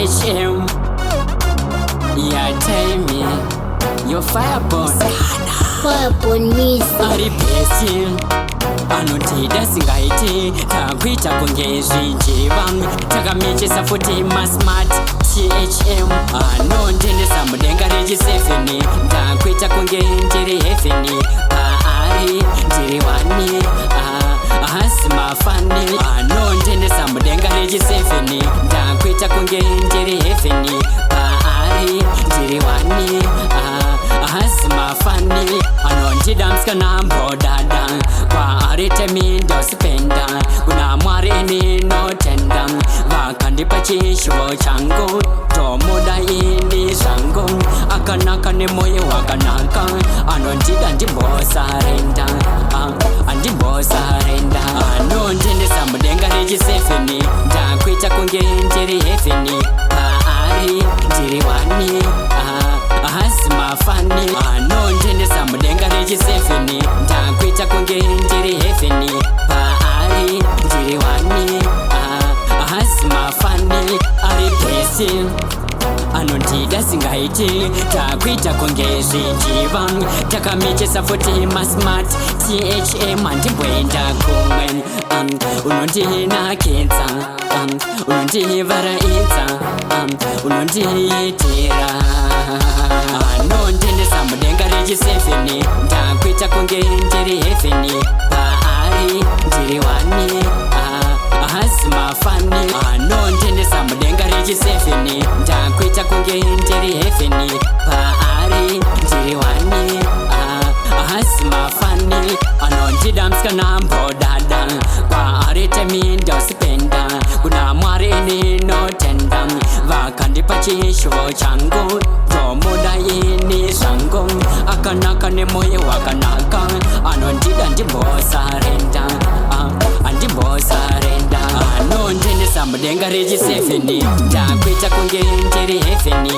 THM. Yeah, tell me, you're fireborn. Fireborn music. Ari besi anotida singaiti takwita kungezvijiva takamichisa futi masmart THM anondendesa mudenga rechi 7 ndakwita kunge ndiri heaven paari ndiri wani hasi mafani anondendesa mudenga rechi 7 ndakwita kunge ndiri heaven paari ndiri wani hasi mafani anondidamska nambodada kwaritemi ndosipenda kuna mwari ninotenda vakandipa chishuvo changu tomuda ini zvangu akanaka nemoyo wakanaka anondida ndimbosarenda andimbosarenda anondendesa mudenga rechi 7 ndakwita kunge ndiri heaven paari ndiri wani hasi mafani anondendesa mudenga rechi 7 ndakwita kunge ndiri heaven paari ndiri wani hasi mafani ari besi anondida singaiti takwita kunge zvijiva takamichesa futi masmart THM andimboenda kumwe unondinakidza unondivaraidza unondiitira anondendesa mudenga rechi 7 ndakwita kunge ndiri heaven paari ndiri wani hasi mafani anondendesa mudenga rechi 7 ndakwita kunge ndiri heaven paari ndiri wani hasi mafani anondidamska nambodada kwaaritemi ndosipenda kuna mwari ninotenda vakandipa chishuvo changu tomuda ini zvangu akanaka nemoyo wakanaka anondida ndimbosarenda andimbosarenda anondendesa mudenga rechi 7 ndakwita kunge ndiri heaven